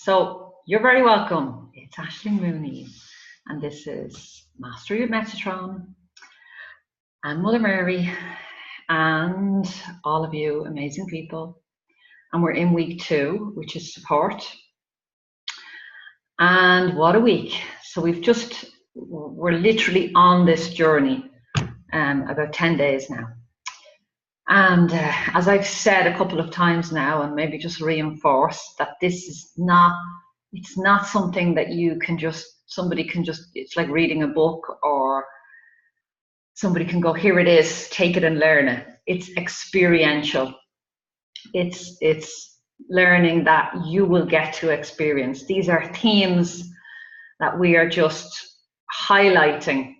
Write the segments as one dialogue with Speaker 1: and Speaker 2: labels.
Speaker 1: So you're very welcome. It's Aisling Mooney, and this is Mastery of Metatron and Mother Mary and all of you amazing people. And we're in week 2, which is support. And what a week. So we're literally on this journey about 10 days now. And as I've said a couple of times now, and maybe just reinforce that it's not something that somebody can just, it's like reading a book or somebody can go, here it is, take it and learn it. It's experiential. It's learning that you will get to experience. These are themes that we are just highlighting.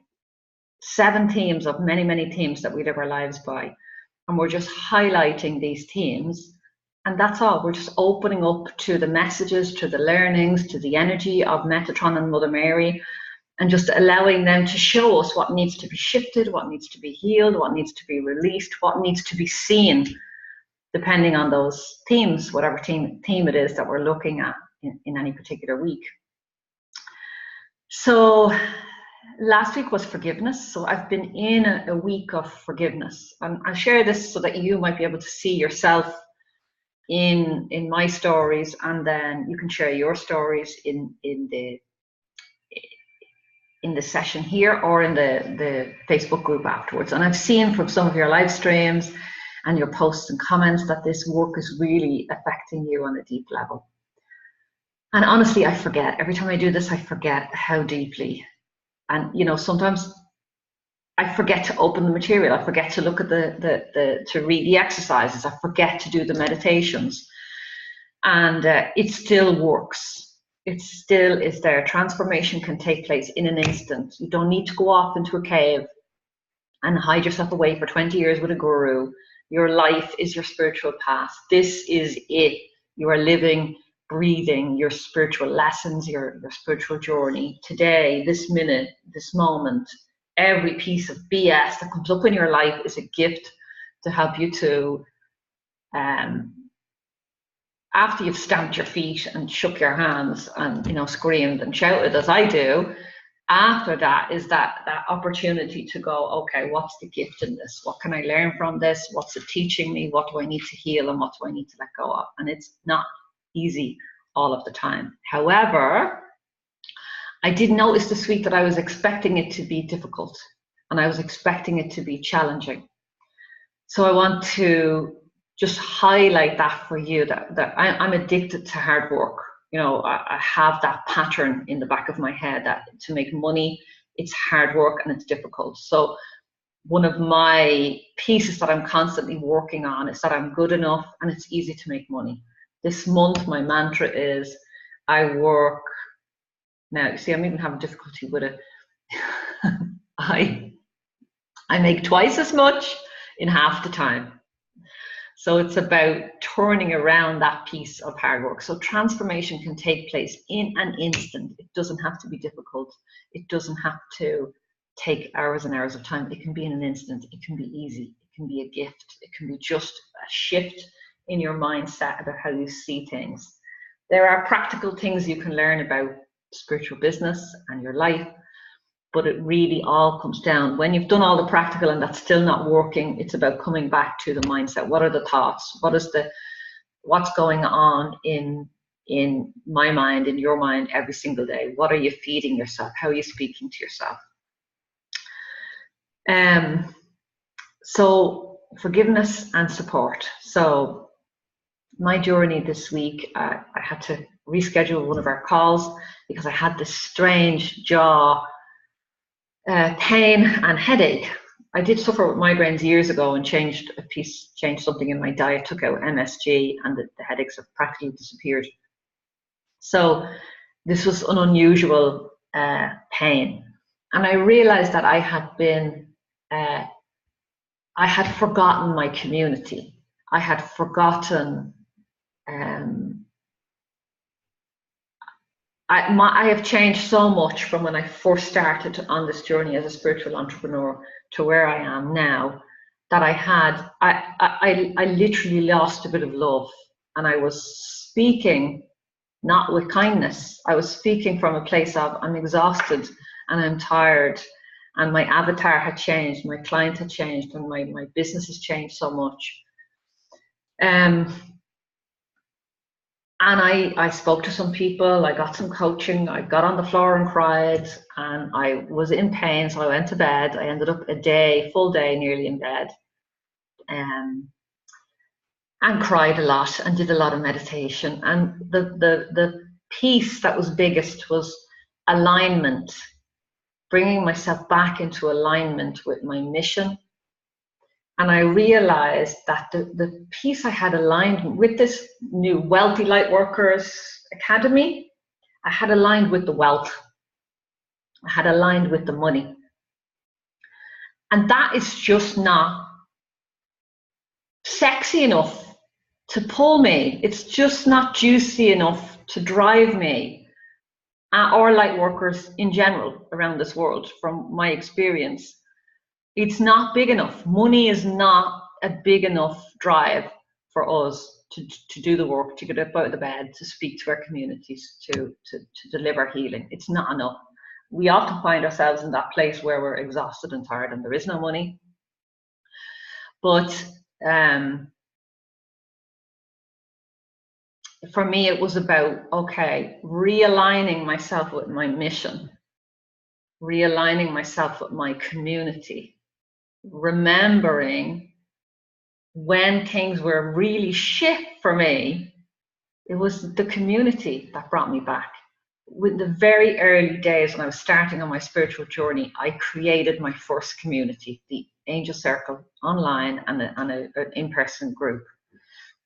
Speaker 1: 7 themes of many, many themes that we live our lives by. And we're just highlighting these themes, and that's all. We're just opening up to the messages, to the learnings, to the energy of Metatron and Mother Mary, and just allowing them to show us what needs to be shifted, what needs to be healed, what needs to be released, what needs to be seen, depending on those themes, whatever theme it is that we're looking at in any particular week. So last week was forgiveness. So I've been in a week of forgiveness. And I share this so that you might be able to see yourself in my stories, and then you can share your stories in the session here or in the Facebook group afterwards. And I've seen from some of your live streams and your posts and comments that this work is really affecting you on a deep level. And honestly, I forget. Every time I do this, I forget how deeply. And sometimes I forget to open the material. I forget to look at to read the exercises. I forget to do the meditations, and it still works. It still is there. Transformation can take place in an instant. You don't need to go off into a cave and hide yourself away for 20 years with a guru. Your life is your spiritual path. This is it. You are living, breathing your spiritual lessons, your spiritual journey. Today, this minute, this moment, every piece of BS that comes up in your life is a gift to help you to, after you've stamped your feet and shook your hands and screamed and shouted as I do, after that is that opportunity to go, okay, what's the gift in this? What can I learn from this? What's it teaching me? What do I need to heal and what do I need to let go of? And it's not easy all of the time. However, I did notice this week that I was expecting it to be difficult and I was expecting it to be challenging. So I want to just highlight that for you, that I'm addicted to hard work. I have that pattern in the back of my head that to make money, it's hard work and it's difficult. So one of my pieces that I'm constantly working on is that I'm good enough and it's easy to make money. This month, my mantra is, I work. Now, you see, I'm even having difficulty with it. I make twice as much in half the time. So it's about turning around that piece of hard work. So transformation can take place in an instant. It doesn't have to be difficult. It doesn't have to take hours and hours of time. It can be in an instant. It can be easy. It can be a gift. It can be just a shift in your mindset about how you see things. There are practical things you can learn about spiritual business and your life, but it really all comes down, when you've done all the practical and that's still not working, it's about coming back to the mindset. What are the thoughts? What's going on in my mind, in your mind every single day? What are you feeding yourself? How are you speaking to yourself? So forgiveness and support. So my journey this week, I had to reschedule one of our calls because I had this strange jaw pain and headache. I did suffer with migraines years ago and changed something in my diet, took out MSG, and the headaches have practically disappeared. So this was an unusual pain. And I realized that I had forgotten my community. I had forgotten I have changed so much from when I first started on this journey as a spiritual entrepreneur to where I am now, that I literally lost a bit of love, and I was speaking not with kindness. I was speaking from a place of, I'm exhausted and I'm tired, and my avatar had changed, my client had changed, and my business has changed so much. And I spoke to some people, I got some coaching, I got on the floor and cried, and I was in pain, so I went to bed. I ended up a full day nearly in bed, and cried a lot and did a lot of meditation. And the piece that was biggest was alignment, bringing myself back into alignment with my mission. And I realized that the piece I had aligned with this new Wealthy Lightworkers Academy, I had aligned with the wealth. I had aligned with the money. And that is just not sexy enough to pull me. It's just not juicy enough to drive me, or light workers in general around this world. From my experience, it's not big enough. Money is not a big enough drive for us to do the work, to get up out of the bed, to speak to our communities, to deliver healing. It's not enough. We often find ourselves in that place where we're exhausted and tired and there is no money. But for me, it was about, okay, realigning myself with my mission, realigning myself with my community, remembering when things were really shit for me, it was the community that brought me back. With the very early days when I was starting on my spiritual journey, I created my first community, the Angel Circle, online and an in-person group.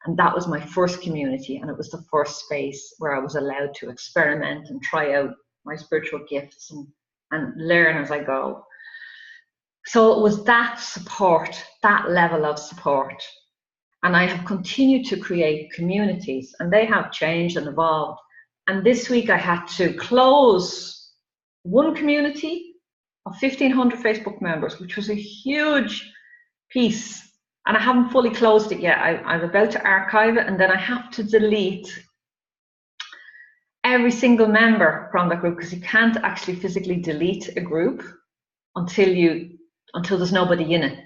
Speaker 1: And that was my first community, and it was the first space where I was allowed to experiment and try out my spiritual gifts and learn as I go. So it was that support, that level of support. And I have continued to create communities, and they have changed and evolved. And this week I had to close one community of 1,500 Facebook members, which was a huge piece. And I haven't fully closed it yet. I'm about to archive it, and then I have to delete every single member from that group, because you can't actually physically delete a group until there's nobody in it.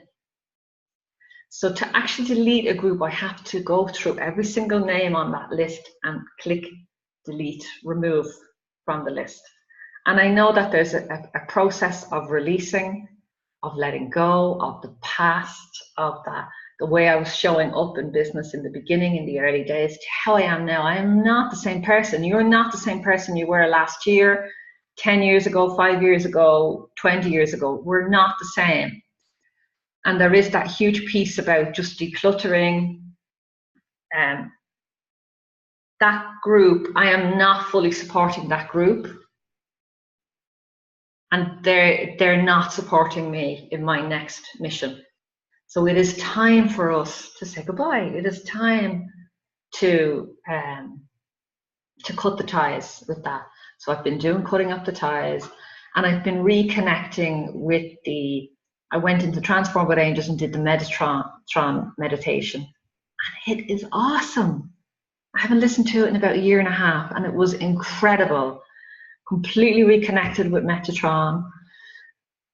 Speaker 1: So to actually delete a group, I have to go through every single name on that list and click delete, remove from the list. And I know that there's a process of releasing, of letting go of the past, of the way I was showing up in business in the beginning, in the early days, to how I am now. I am not the same person. You're not the same person you were last year, 10 years ago, 5 years ago, 20 years ago. We're not the same. And there is that huge piece about just decluttering. That group, I am not fully supporting that group. And they're not supporting me in my next mission. So it is time for us to say goodbye. It is time to cut the ties with that. So I've been cutting up the ties, and I've been reconnecting with I went into Transform with Angels and did the Metatron meditation. And it is awesome. I haven't listened to it in about 1.5 years, and it was incredible. Completely reconnected with Metatron.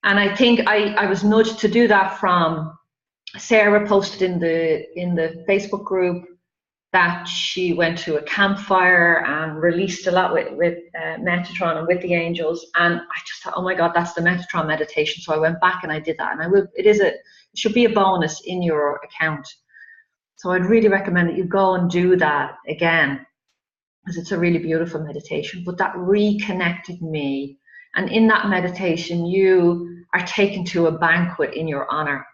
Speaker 1: And I think I was nudged to do that from Sarah. Posted in the Facebook group that she went to a campfire and released a lot with Metatron and with the angels. And I just thought, oh my God, that's the Metatron meditation. So I went back and I did that. And it should be a bonus in your account. So I'd really recommend that you go and do that again, because it's a really beautiful meditation. But that reconnected me. And in that meditation, you are taken to a banquet in your honor.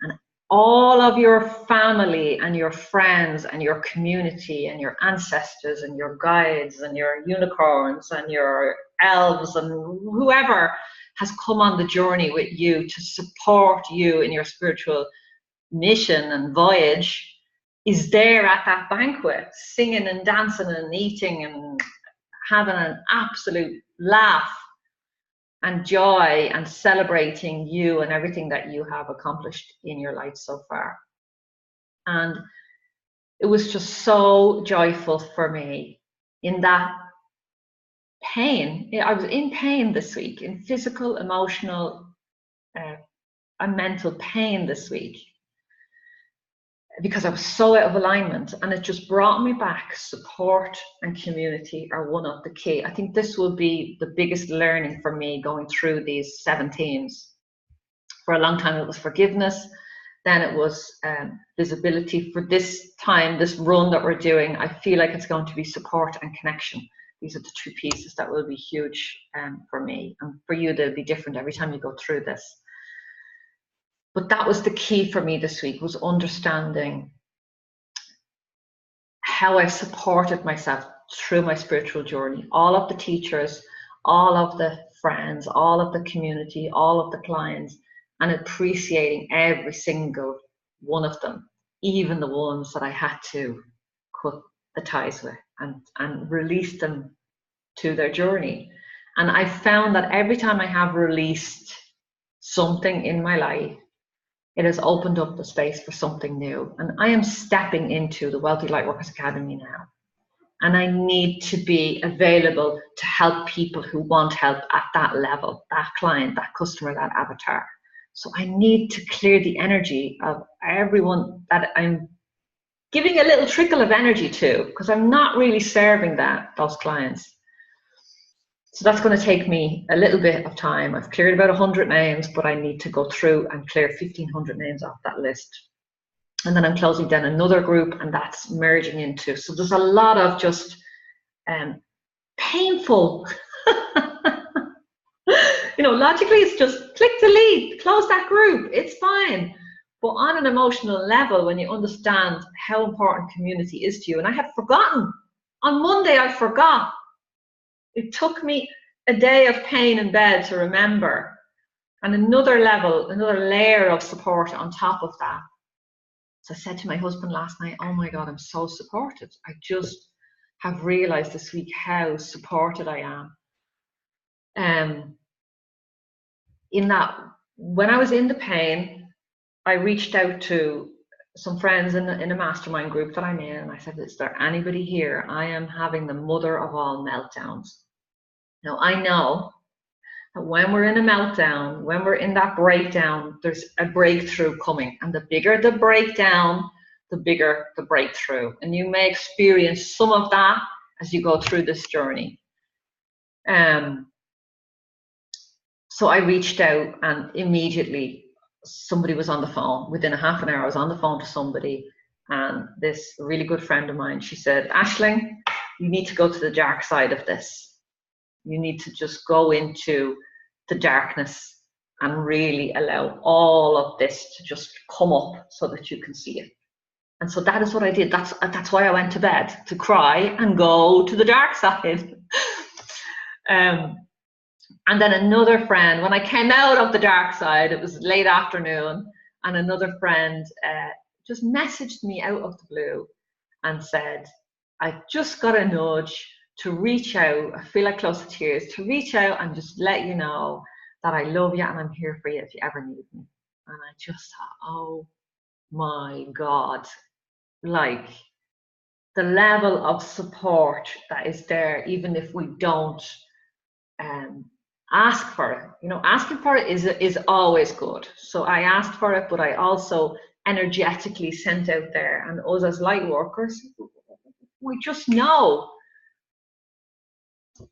Speaker 1: And all of your family and your friends and your community and your ancestors and your guides and your unicorns and your elves and whoever has come on the journey with you to support you in your spiritual mission and voyage is there at that banquet, singing and dancing and eating and having an absolute laugh and joy and celebrating you and everything that you have accomplished in your life so far. And it was just so joyful for me in that pain. I was in pain this week, in physical, emotional, and mental pain this week, because I was so out of alignment, and it just brought me back. Support and community are one of the key. I think this will be the biggest learning for me going through these 7 themes. For a long time it was forgiveness, then it was visibility. For this time, this run that we're doing, I feel like it's going to be support and connection. These are the 2 pieces that will be huge for me, and for you they'll be different every time you go through this. But that was the key for me this week, was understanding how I supported myself through my spiritual journey. All of the teachers, all of the friends, all of the community, all of the clients, and appreciating every single one of them, even the ones that I had to cut the ties with and release them to their journey. And I found that every time I have released something in my life, it has opened up the space for something new. And I am stepping into the Wealthy Lightworkers Academy now. And I need to be available to help people who want help at that level, that client, that customer, that avatar. So I need to clear the energy of everyone that I'm giving a little trickle of energy to, because I'm not really serving those clients. So that's going to take me a little bit of time. I've cleared about 100 names, but I need to go through and clear 1,500 names off that list. And then I'm closing down another group, and that's merging into. So there's a lot of just painful, logically it's just click delete, close that group, it's fine. But on an emotional level, when you understand how important community is to you, and I had forgotten, on Monday I forgot. It took me a day of pain in bed to remember, and another level, another layer of support on top of that. So I said to my husband last night, oh my God, I'm so supported. I just have realized this week how supported I am. In that, when I was in the pain, I reached out to some friends in a mastermind group that I'm in, and I said, is there anybody here? I am having the mother of all meltdowns. Now, I know that when we're in a meltdown, when we're in that breakdown, there's a breakthrough coming. And the bigger the breakdown, the bigger the breakthrough. And you may experience some of that as you go through this journey. So I reached out, and immediately somebody was on the phone. Within a half an hour, I was on the phone to somebody, and this really good friend of mine, she said, Aisling, you need to go to the dark side of this. You need to just go into the darkness and really allow all of this to just come up so that you can see it. And so that is what I did. That's why I went to bed, to cry and go to the dark side. And then another friend, when I came out of the dark side, it was late afternoon, and another friend just messaged me out of the blue and said, I just got a nudge to reach out. I feel like close to tears, to reach out and just let you know that I love you and I'm here for you if you ever need me. And I just thought, oh my God, like the level of support that is there, even if we don't ask for it. Asking for it is always good. So I asked for it, but I also energetically sent out there, and us as light workers, we just know.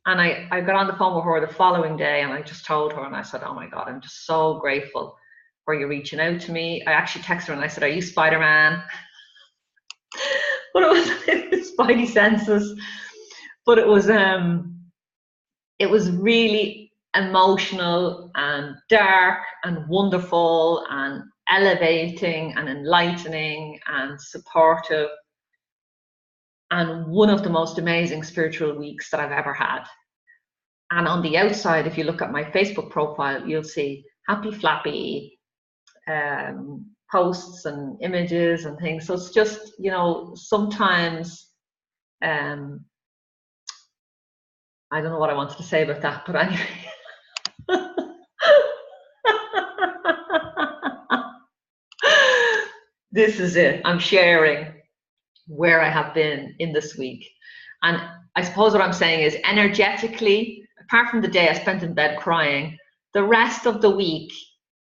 Speaker 1: And I got on the phone with her the following day, and I just told her, and I said, oh my God, I'm just so grateful for you reaching out to me. I actually texted her and I said, are you Spider-Man? But it was Spidey senses. But it was really emotional and dark and wonderful and elevating and enlightening and supportive, and one of the most amazing spiritual weeks that I've ever had. And on the outside, if you look at my Facebook profile, you'll see happy flappy posts and images and things. So it's just, sometimes I don't know what I wanted to say about that, but anyway. This is it. I'm sharing where I have been in this week. And I suppose what I'm saying is, energetically, apart from the day I spent in bed crying, the rest of the week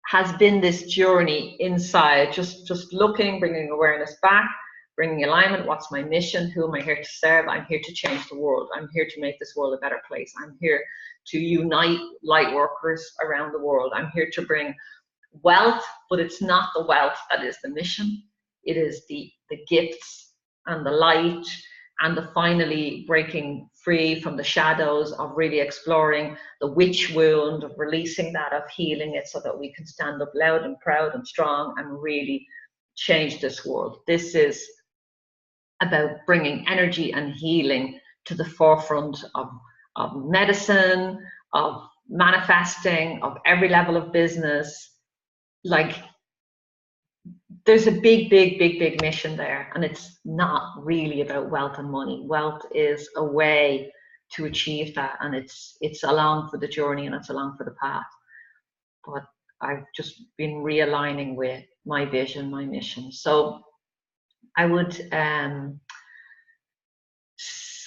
Speaker 1: has been this journey inside, just looking, bringing awareness back, bringing alignment. What's my mission? Who am I here to serve? I'm here to change the world. I'm here to make this world a better place. I'm here to unite light workers around the world. I'm here to bring wealth, but it's not the wealth that is the mission. It is the gifts and the light and the finally breaking free from the shadows of really exploring the witch wound, of releasing that, of healing it, so that we can stand up loud and proud and strong and really change this world. This is about bringing energy and healing to the forefront of medicine, of manifesting, of every level of business. Like, there's a big mission there, and it's not really about wealth and money. Wealth is a way to achieve that, and it's along for the journey and it's along for the path. But I've just been realigning with my vision, my mission. So I would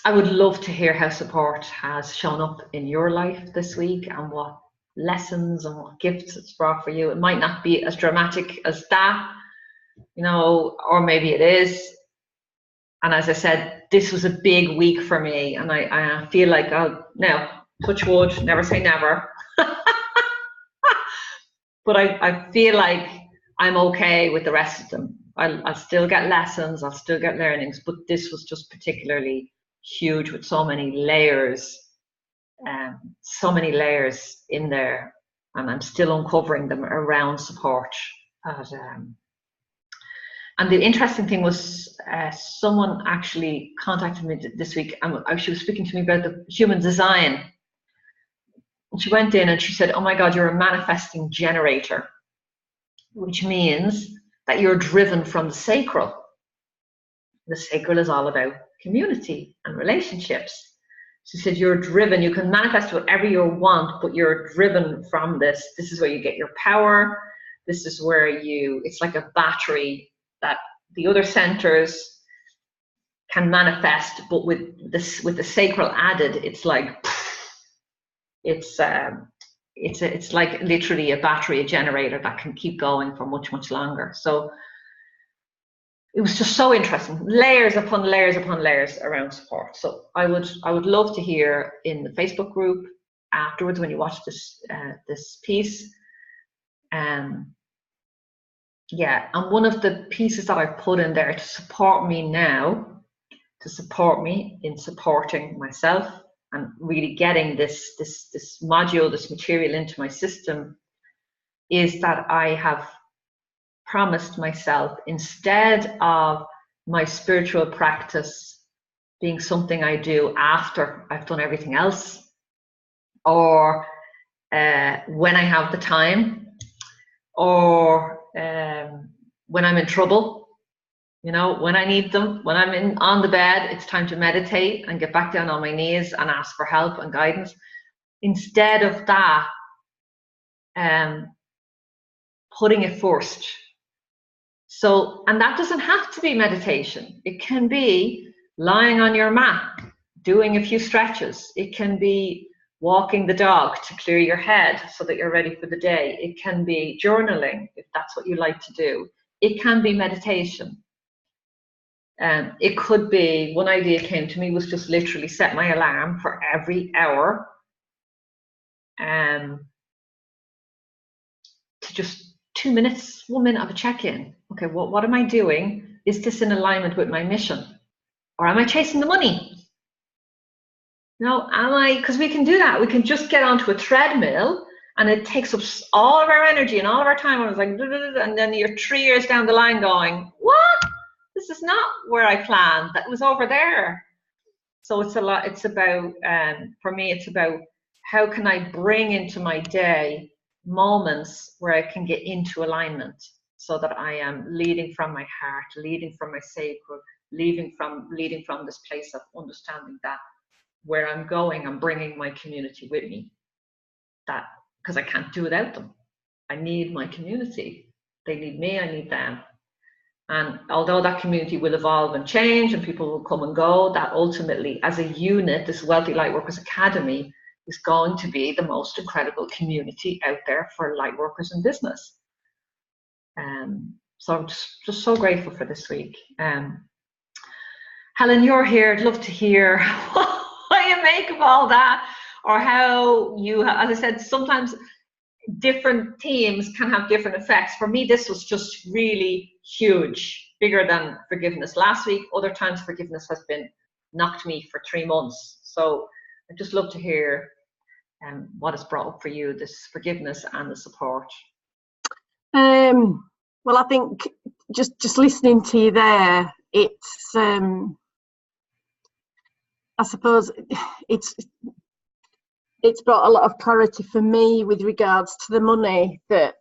Speaker 1: love to hear how support has shown up in your life this week, and what lessons and what gifts it's brought for you. It might not be as dramatic as that, you know, or maybe it is. And as I said, this was a big week for me, and I feel like, oh, now, touch wood, never say never. But I feel like I'm okay with the rest of them. I'll still get lessons, I'll still get learnings, but this was just particularly huge, with so many layers in there, and I'm still uncovering them around support. And the interesting thing was, someone actually contacted me this week, and she was speaking to me about the human design. And she went in and she said, oh my God, you're a manifesting generator, which means that you're driven from the sacral. The sacral is all about community and relationships. She said, you're driven, you can manifest whatever you want, but you're driven from this. This is where you get your power. This is where it's like a battery that the other centers can manifest, but with the sacral added, it's like, it's like literally a battery, a generator that can keep going for much longer. So it was just so interesting, layers upon layers upon layers around support. So I would love to hear in the Facebook group afterwards, when you watch this piece. Yeah, and one of the pieces that I put in there to support me now, to support me in supporting myself and really getting this module, this material into my system, is that I have promised myself, instead of my spiritual practice being something I do after I've done everything else, or when I have the time, or when I'm in trouble, you know, when I need them, when I'm on the bed, it's time to meditate and get back down on my knees and ask for help and guidance. Instead of that, putting it first. So, and that doesn't have to be meditation. It can be lying on your mat, doing a few stretches. It can be walking the dog to clear your head so that you're ready for the day. It can be journaling, if that's what you like to do. It can be meditation. It could be, one idea came to me was just literally set my alarm for every hour to just 2 minutes, 1 minute of a check-in. Okay, what am I doing? Is this in alignment with my mission? Or am I chasing the money? No, because we can do that. We can just get onto a treadmill and it takes up all of our energy and all of our time. I was like, and then you're 3 years down the line going, what? This is not where I planned. That was over there. So it's about, for me, it's about how can I bring into my day moments where I can get into alignment, so that I am leading from my heart, leading from my sacral, leading from this place of understanding that where I'm going, I'm bringing my community with me. That, because I can't do without them. I need my community. They need me, I need them. And although that community will evolve and change and people will come and go, that ultimately, as a unit, this Wealthy Lightworkers Academy is going to be the most incredible community out there for lightworkers in business. So I'm just so grateful for this week. Helen, you're here. I'd love to hear what you make of all that, or how you, as I said, sometimes different themes can have different effects. For me, this was just really huge, bigger than forgiveness last week. Other times forgiveness has been knocked me for 3 months. So I'd just love to hear what is brought up for you, this forgiveness and the support.
Speaker 2: Well, I think just listening to you there, it's I suppose it's brought a lot of clarity for me with regards to the money, that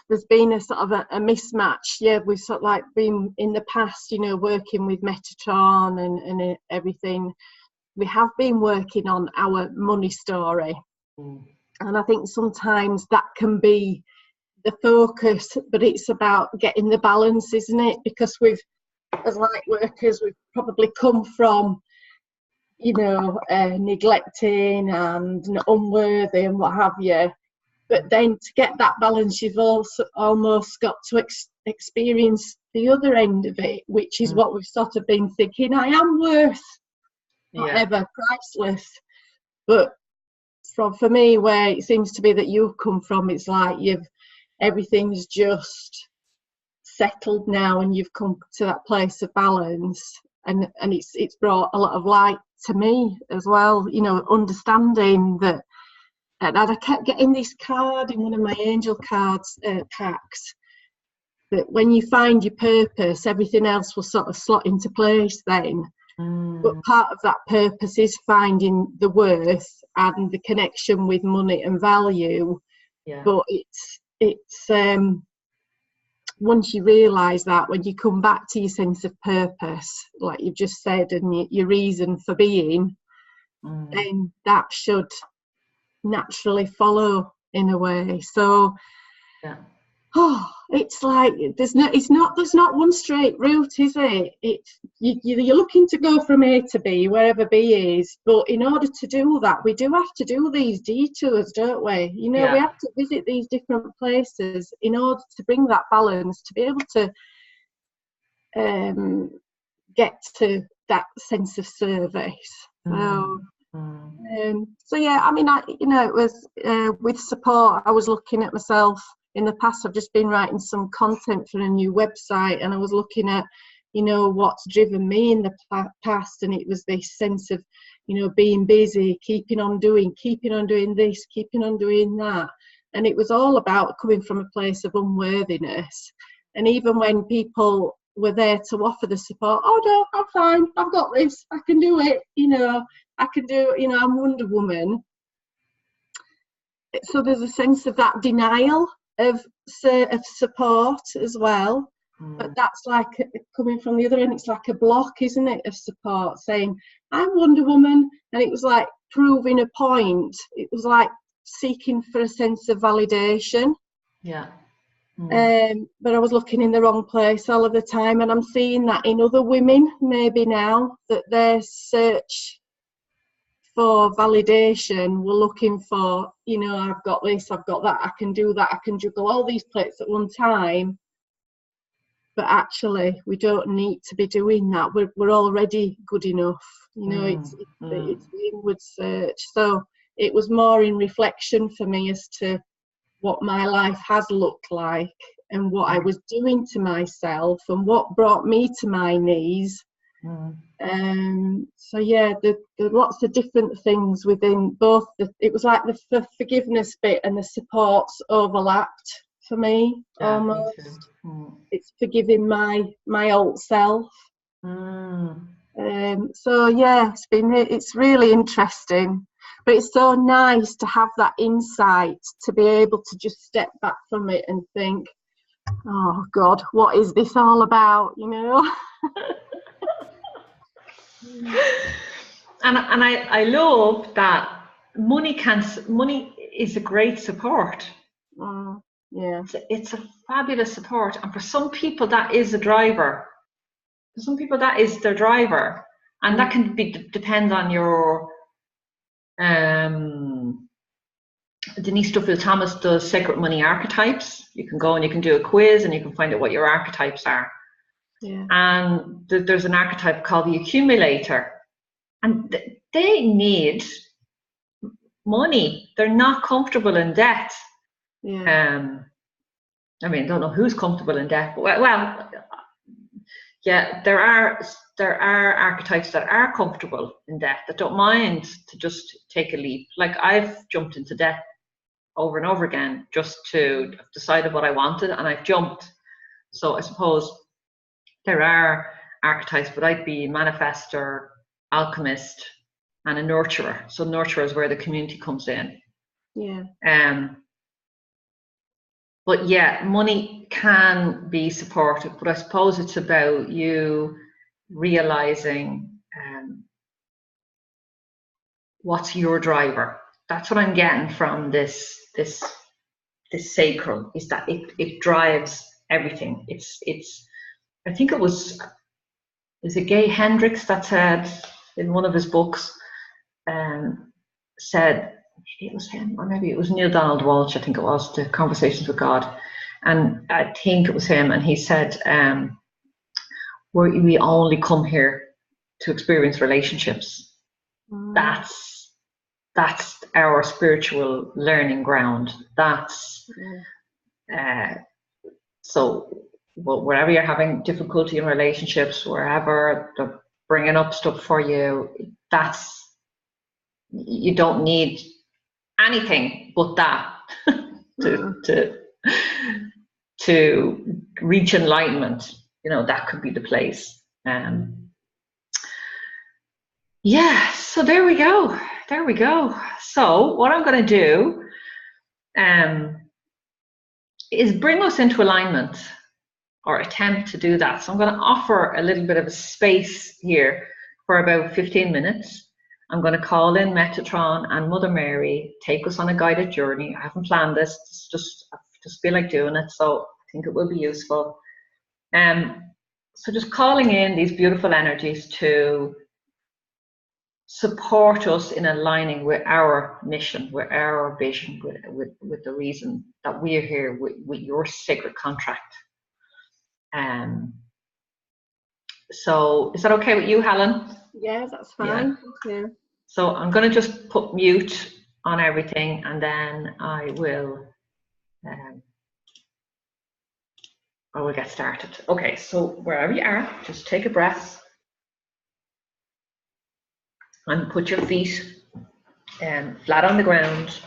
Speaker 2: there's been a sort of a mismatch. Yeah, we've sort of like been in the past, you know, working with Metatron and everything. We have been working on our money story. And I think sometimes that can be the focus, but it's about getting the balance, isn't it? Because as light workers, we've probably come from, you know, neglecting and unworthy and what have you. But then to get that balance, you've also almost got to experience the other end of it, which is what we've sort of been thinking, I am worth whatever, priceless. But for me, where it seems to be that you've come from, it's like everything's just settled now, and you've come to that place of balance, and it's brought a lot of light to me as well, you know, understanding that. And I kept getting this card in one of my angel cards packs, that when you find your purpose, everything else will sort of slot into place then. But part of that purpose is finding the worth and the connection with money and value. But it's once you realise that, when you come back to your sense of purpose, like you've just said, and your reason for being, then that should naturally follow in a way. So it's like there's not one straight route, is it? You're looking to go from A to B, wherever B is, but in order to do that, we do have to do these detours, don't we? You know, we have to visit these different places in order to bring that balance, to be able to get to that sense of service. So yeah, I mean, it was with support. I was looking at myself in the past. I've just been writing some content for a new website, and I was looking at, you know, what's driven me in the past, and it was this sense of, you know, being busy, keeping on doing this, keeping on doing that, and it was all about coming from a place of unworthiness. And even when people were there to offer the support, oh no, I'm fine, I've got this, I can do it, you know, I can do, you know, I'm Wonder Woman. So there's a sense of that denial of support as well. But that's like coming from the other end, it's like a block, isn't it, of support, saying I'm Wonder Woman, and it was like proving a point. It was like seeking for a sense of validation. But I was looking in the wrong place all of the time, and I'm seeing that in other women maybe now, that their search for validation were looking for, you know, I've got this, I've got that, I can do that, I can juggle all these plates at one time. But actually, we don't need to be doing that. We're already good enough. You know, it's the inward search. So it was more in reflection for me as to what my life has looked like, and what I was doing to myself, and what brought me to my knees. So yeah, there are lots of different things within both. It was like the forgiveness bit and the supports overlapped for me, almost. It's forgiving my old self. So yeah, it's really interesting, but it's so nice to have that insight, to be able to just step back from it and think, oh God, what is this all about, you know?
Speaker 1: And I love that money is a great support.
Speaker 2: Yeah.
Speaker 1: It's a fabulous support, and for some people that is a driver. For some people that is their driver, and that can depend on your. Denise Duffield Thomas does Sacred Money Archetypes. You can go and you can do a quiz and you can find out what your archetypes are.
Speaker 2: Yeah.
Speaker 1: And there's an archetype called the accumulator, and they need money. They're not comfortable in debt.
Speaker 2: Yeah.
Speaker 1: I mean, I don't know who's comfortable in debt, but well, yeah, there are archetypes that are comfortable in debt, that don't mind to just take a leap. Like I've jumped into debt over and over again just to decide what I wanted, and I've jumped. So I suppose there are archetypes, but I'd be manifestor, alchemist, and a nurturer. So nurturer is where the community comes in.
Speaker 2: Yeah.
Speaker 1: But yeah, money can be supportive, but I suppose it's about you realizing what's your driver. That's what I'm getting from this sacral, is that it drives everything. It's I think it was Gay Hendricks that said in one of his books, said, maybe it was him, or maybe it was Neil Donald Walsh, I think it was, the Conversations with God, and I think it was him, and he said, we only come here to experience relationships. That's our spiritual learning ground. That's so wherever you're having difficulty in relationships, wherever they're bringing up stuff for you, you don't need anything but that to reach enlightenment. That could be the place. Yeah, so there we go. So what I'm going to do is bring us into alignment, or attempt to do that. So I'm going to offer a little bit of a space here for about 15 minutes. I'm going to call in Metatron and Mother Mary, take us on a guided journey. I haven't planned this, I just feel like doing it, so I think it will be useful. So just calling in these beautiful energies to support us in aligning with our mission, with our vision, with the reason that we are here, with your sacred contract. So is that okay with you, Helen?
Speaker 2: Yeah, that's fine. Yeah.
Speaker 1: So I'm going to just put mute on everything, and then I will get started. Okay, so wherever you are, just take a breath and put your feet flat on the ground,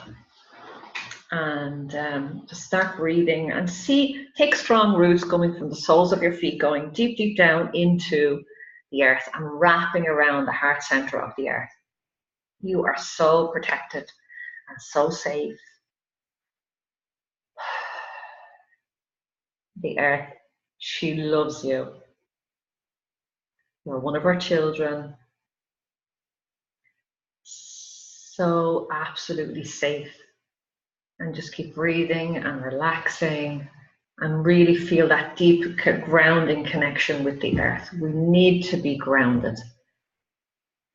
Speaker 1: and just start breathing, and take strong roots coming from the soles of your feet, going deep, deep down into the earth and wrapping around the heart center of the earth. You are so protected and so safe. The earth, she loves you. You're one of her children. So absolutely safe. And just keep breathing and relaxing, and really feel that deep grounding connection with the earth. We need to be grounded.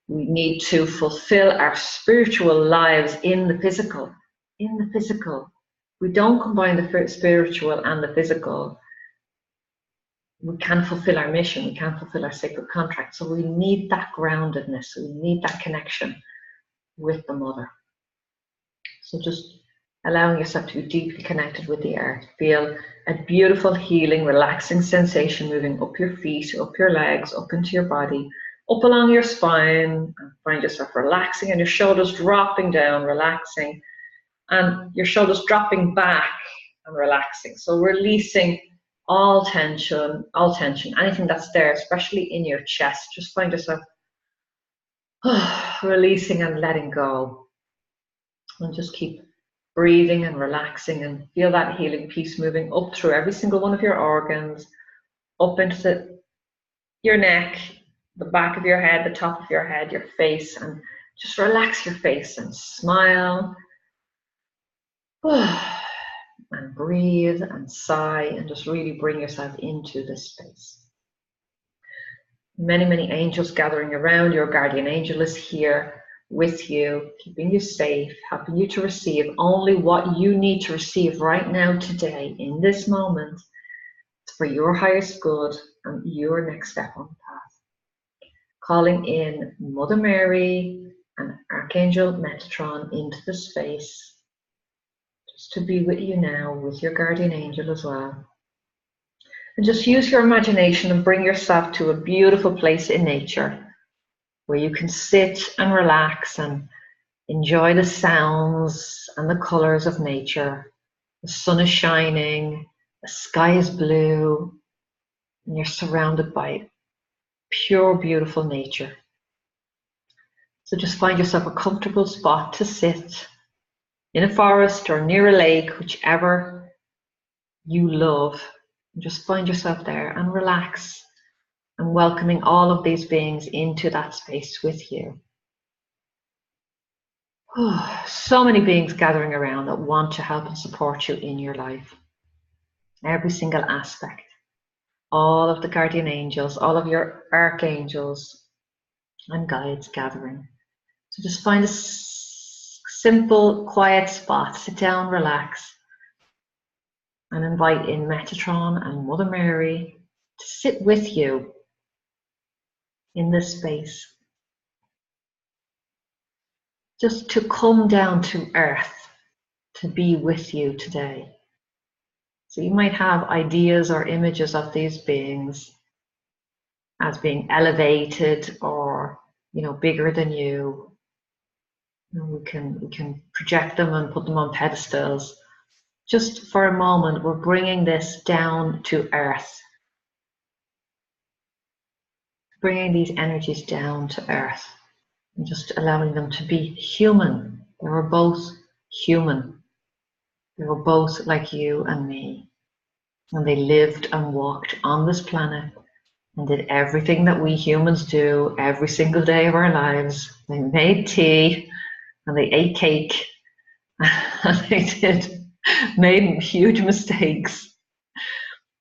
Speaker 1: We need to fulfill our spiritual lives in the physical. We don't combine the spiritual and the physical. We can't fulfill our mission. We can't fulfill our sacred contract. So we need that groundedness. We need that connection with the mother. So just allowing yourself to be deeply connected with the earth. Feel a beautiful, healing, relaxing sensation moving up your feet, up your legs, up into your body, up along your spine, and find yourself relaxing, and your shoulders dropping down, relaxing, and your shoulders dropping back and relaxing. So releasing all tension, anything that's there, especially in your chest. Just find yourself releasing and letting go. And just keep breathing and relaxing, and feel that healing peace moving up through every single one of your organs, up into your neck, the back of your head, the top of your head, your face, and just relax your face and smile. And breathe and sigh and just really bring yourself into this space. Many, many angels gathering around. Your guardian angel is here with you, keeping you safe, helping you to receive only what you need to receive right now, today, in this moment, for your highest good and your next step on the path. Calling in Mother Mary and Archangel Metatron into the space, just to be with you now, with your guardian angel as well. And just use your imagination and bring yourself to a beautiful place in nature where you can sit and relax and enjoy the sounds and the colors of nature. The sun is shining, the sky is blue, and you're surrounded by pure, beautiful nature. So just find yourself a comfortable spot to sit in a forest or near a lake, whichever you love. Just find yourself there and relax, and welcoming all of these beings into that space with you. Oh, so many beings gathering around that want to help and support you in your life. Every single aspect. All of the guardian angels, all of your archangels and guides gathering. So just find a simple, quiet spot, sit down, relax, and invite in Metatron and Mother Mary to sit with you in this space. Just to come down to earth, to be with you today. So you might have ideas or images of these beings as being elevated or, bigger than you. We can project them and put them on pedestals. Just for a moment, we're bringing this down to earth. Bringing these energies down to earth and just allowing them to be human. They were both human. They were both like you and me. And they lived and walked on this planet and did everything that we humans do every single day of our lives. They made tea and they ate cake and they made huge mistakes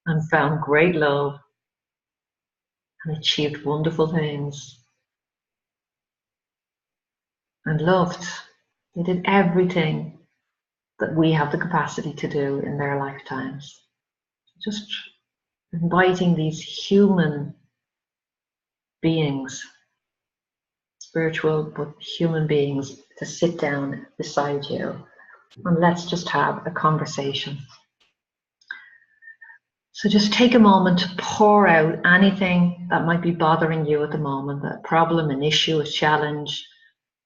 Speaker 1: and found great love and achieved wonderful things and loved. They did everything that we have the capacity to do in their lifetimes. Just inviting these human beings, spiritual but human beings, to sit down beside you and let's just have a conversation. So just take a moment to pour out anything that might be bothering you at the moment, a problem, an issue, a challenge,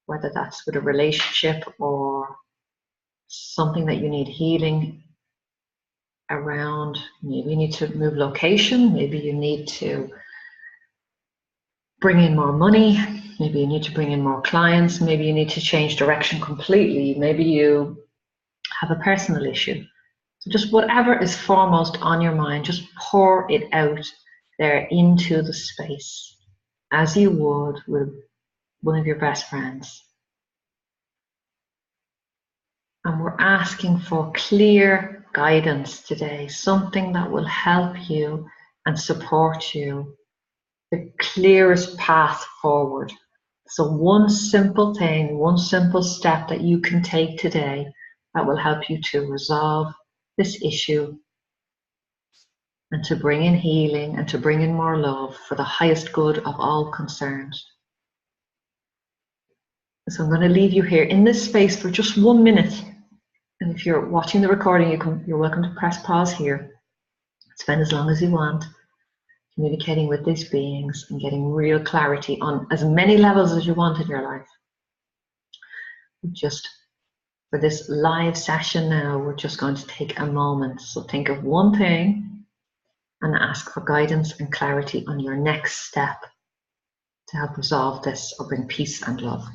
Speaker 1: whether that's with a relationship or something that you need healing around. Maybe you need to move location, maybe you need to bring in more money, maybe you need to bring in more clients, maybe you need to change direction completely, maybe you have a personal issue. So just whatever is foremost on your mind, just pour it out there into the space as you would with one of your best friends. And we're asking for clear guidance today, something that will help you and support you, the clearest path forward. So one simple thing, one simple step that you can take today that will help you to resolve this issue and to bring in healing and to bring in more love for the highest good of all concerned. So I'm going to leave you here in this space for just 1 minute. And if you're watching the recording, you're welcome to press pause here. Spend as long as you want communicating with these beings and getting real clarity on as many levels as you want in your life. Just for this live session now, we're just going to take a moment. So think of one thing and ask for guidance and clarity on your next step to help resolve this or bring peace and love.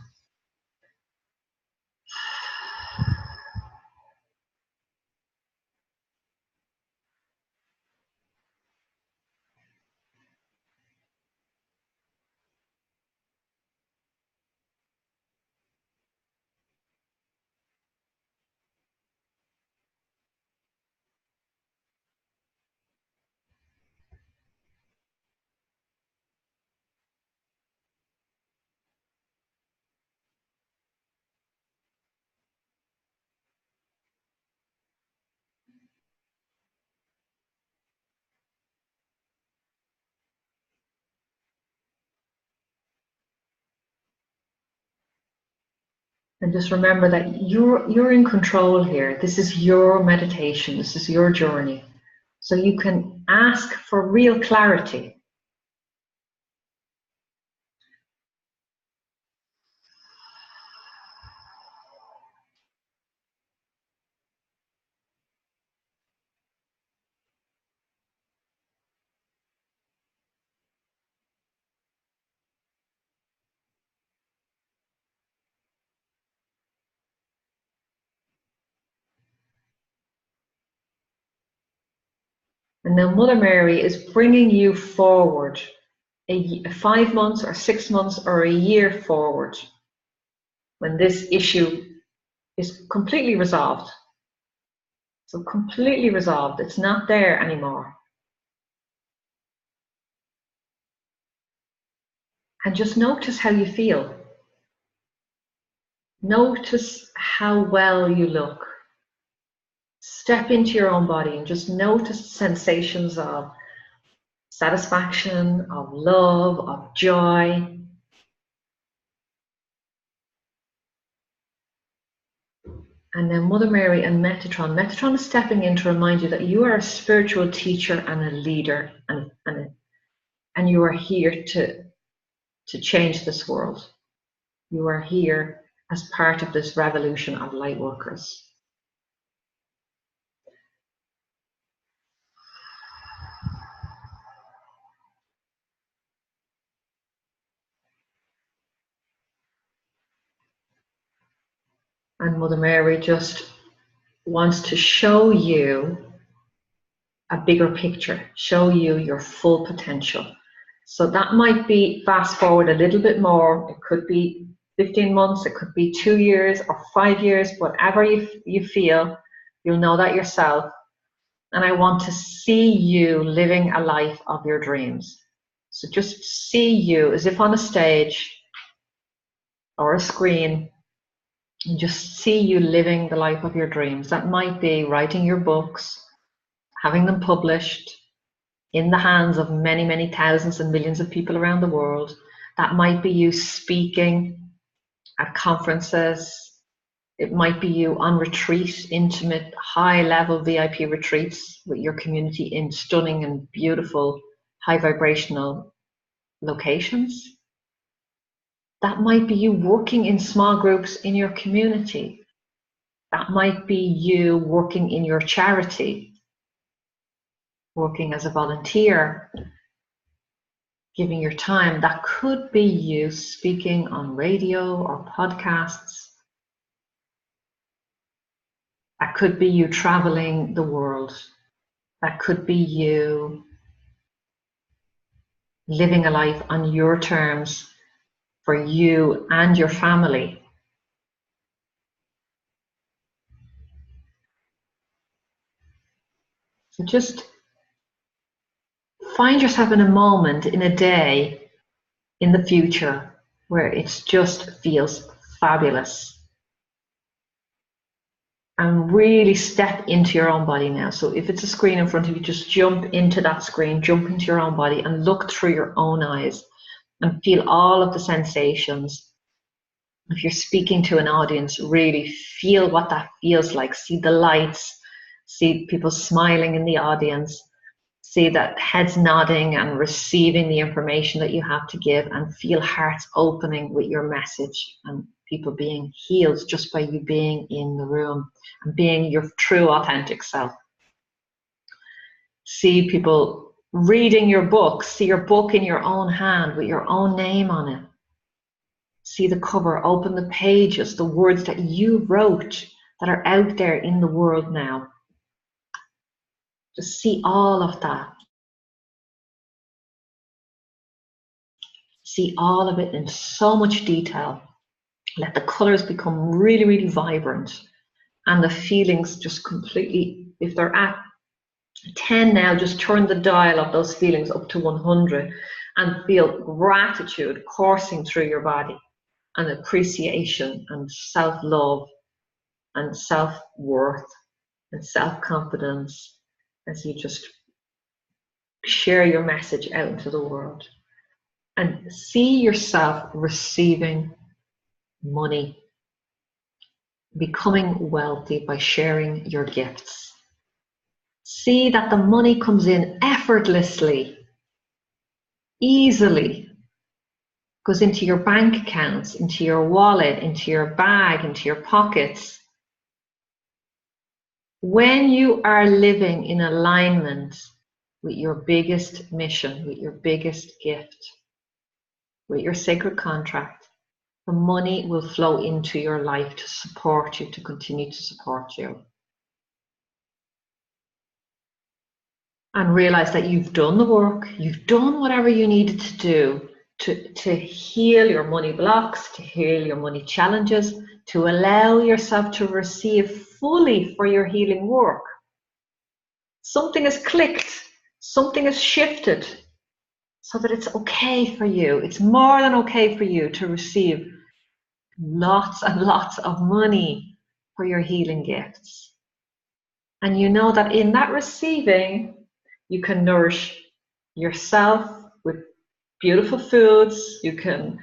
Speaker 1: And just remember that you're in control here. This is your meditation. This is your journey. So you can ask for real clarity. And now Mother Mary is bringing you forward 5 months or 6 months or a year forward when this issue is completely resolved. So completely resolved. It's not there anymore. And just notice how you feel. Notice how well you look. Step into your own body and just notice sensations of satisfaction, of love, of joy. And then Mother Mary and Metatron. Metatron is stepping in to remind you that you are a spiritual teacher and a leader, and you are here to change this world. You are here as part of this revolution of light workers. And Mother Mary just wants to show you a bigger picture, show you your full potential. So that might be fast forward a little bit more. It could be 15 months, it could be 2 years or 5 years, whatever you feel, you'll know that yourself. And I want to see you living a life of your dreams. So just see you as if on a stage or a screen, and just see you living the life of your dreams. That might be writing your books, having them published in the hands of many, many thousands and millions of people around the world. That might be you speaking at conferences. It might be you on retreat, intimate, high-level VIP retreats with your community in stunning and beautiful, high vibrational locations. That might be you working in small groups in your community. That might be you working in your charity, working as a volunteer, giving your time. That could be you speaking on radio or podcasts. That could be you traveling the world. That could be you living a life on your terms for you and your family. So just find yourself in a moment, in a day, in the future, where it just feels fabulous. And really step into your own body now. So if it's a screen in front of you, just jump into that screen, jump into your own body and look through your own eyes and feel all of the sensations. If you're speaking to an audience, really feel what that feels like. See the lights, see people smiling in the audience, see that heads nodding and receiving the information that you have to give, and feel hearts opening with your message and people being healed just by you being in the room and being your true authentic self. See people reading your book, see your book in your own hand with your own name on it. See the cover, open the pages, the words that you wrote that are out there in the world now. Just see all of that. See all of it in so much detail. Let the colors become really, really vibrant, and the feelings just completely, if they're at 10 now, just turn the dial of those feelings up to 100 and feel gratitude coursing through your body, and appreciation and self-love and self-worth and self-confidence as you just share your message out into the world. And see yourself receiving money, becoming wealthy by sharing your gifts. See that the money comes in effortlessly, easily, goes into your bank accounts, into your wallet, into your bag, into your pockets. When you are living in alignment with your biggest mission, with your biggest gift, with your sacred contract, the money will flow into your life to support you, to continue to support you. And realize that you've done the work, you've done whatever you needed to do to heal your money blocks, to heal your money challenges, to allow yourself to receive fully for your healing work. Something has clicked, something has shifted, so that it's okay for you. It's more than okay for you to receive lots and lots of money for your healing gifts. And you know that in that receiving, you can nourish yourself with beautiful foods. You can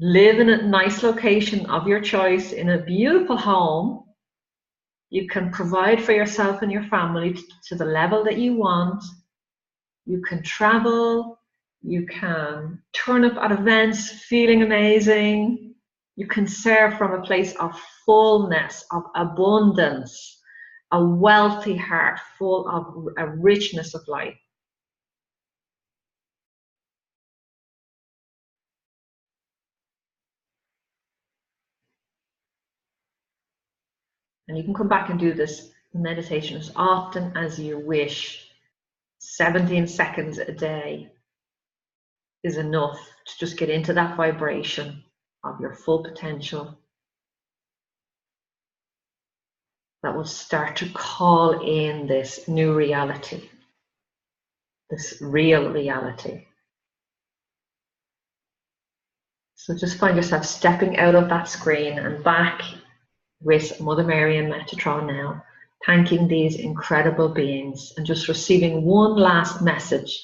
Speaker 1: live in a nice location of your choice, in a beautiful home. You can provide for yourself and your family to the level that you want. You can travel. You can turn up at events feeling amazing. You can serve from a place of fullness, of abundance, a wealthy heart full of a richness of life. And you can come back and do this meditation as often as you wish. 17 seconds a day is enough to just get into that vibration of your full potential. That will start to call in this new reality, this real reality. So just find yourself stepping out of that screen and back with Mother Mary and Metatron now, thanking these incredible beings and just receiving one last message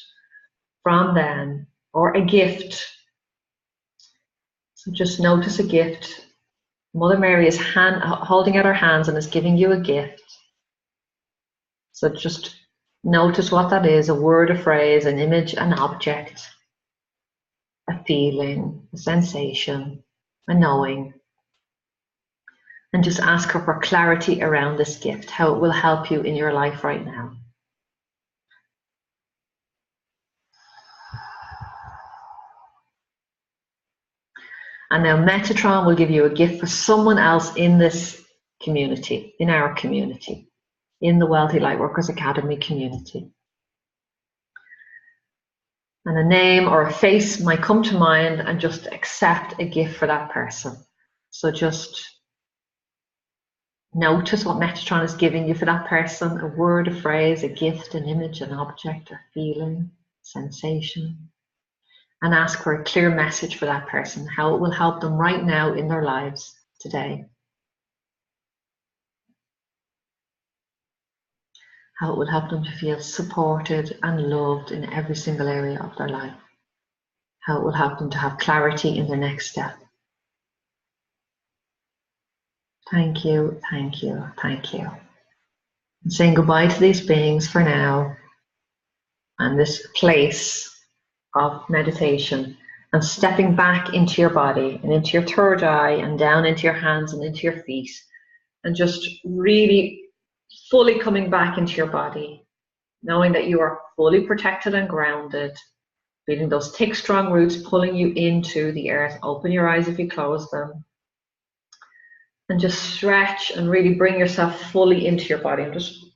Speaker 1: from them, or a gift. So just notice a gift. Mother Mary is holding out her hands and is giving you a gift. So just notice what that is: a word, a phrase, an image, an object, a feeling, a sensation, a knowing. And just ask her for clarity around this gift, how it will help you in your life right now. And now Metatron will give you a gift for someone else in this community, in our community, in the Wealthy Lightworkers Academy community. And a name or a face might come to mind, and just accept a gift for that person. So just notice what Metatron is giving you for that person: a word, a phrase, a gift, an image, an object, a feeling, sensation. And ask for a clear message for that person, how it will help them right now in their lives today. How it will help them to feel supported and loved in every single area of their life. How it will help them to have clarity in their next step. Thank you, thank you, thank you. And saying goodbye to these beings for now, and this place of meditation, and stepping back into your body and into your third eye and down into your hands and into your feet, and just really fully coming back into your body, knowing that you are fully protected and grounded, feeling those thick, strong roots pulling you into the earth. Open your eyes if you close them, and just stretch and really bring yourself fully into your body. I'm just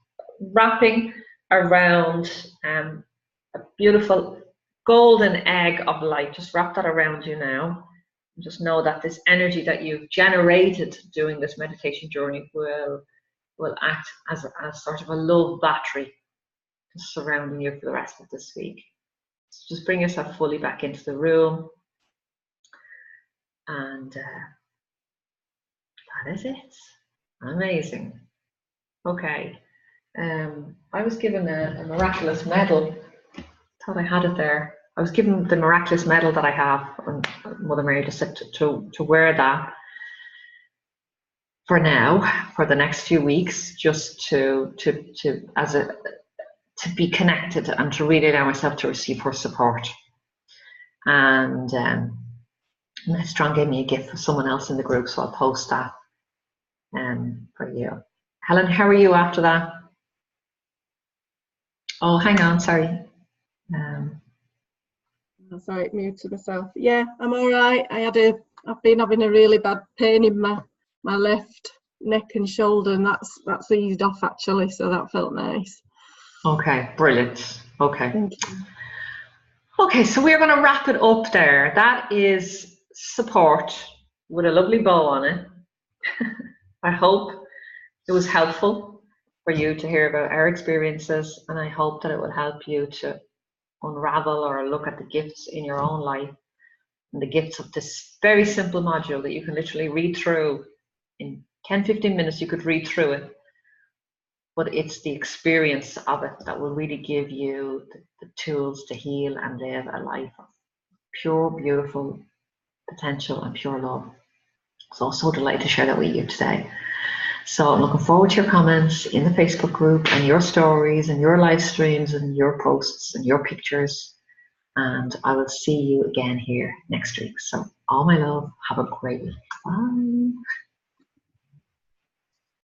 Speaker 1: wrapping around a beautiful golden egg of light. Just wrap that around you now. And just know that this energy that you've generated doing this meditation journey will act as sort of a love battery just surrounding you for the rest of this week. So just bring yourself fully back into the room, and that is it. Amazing. Okay. I was given a miraculous medal. Thought I had it there. I was given the miraculous medal that I have, and Mother Mary just said to wear that. for now, for the next few weeks, just to be connected and to really allow myself to receive her support. And Metatron gave me a gift for someone else in the group, so I'll post that for you. Helen, how are you after that? Oh, hang on, sorry.
Speaker 2: Sorry, muted myself. Yeah, I'm all right. I've been having a really bad pain in my left neck and shoulder, and that's eased off actually, so that felt nice.
Speaker 1: Okay, brilliant. Okay.
Speaker 2: Thank you.
Speaker 1: Okay, so we're going to wrap it up there. That is support with a lovely bow on it. I hope it was helpful for you to hear about our experiences, and I hope that it would help you to unravel or look at the gifts in your own life and the gifts of this very simple module that you can literally read through in 10-15 minutes. You could read through it, but it's the experience of it that will really give you the tools to heal and live a life of pure, beautiful potential and pure love. So I'm so delighted to share that with you today. So I'm looking forward to your comments in the Facebook group and your stories and your live streams and your posts and your pictures. And I will see you again here next week. So all my love, have a great week. Bye.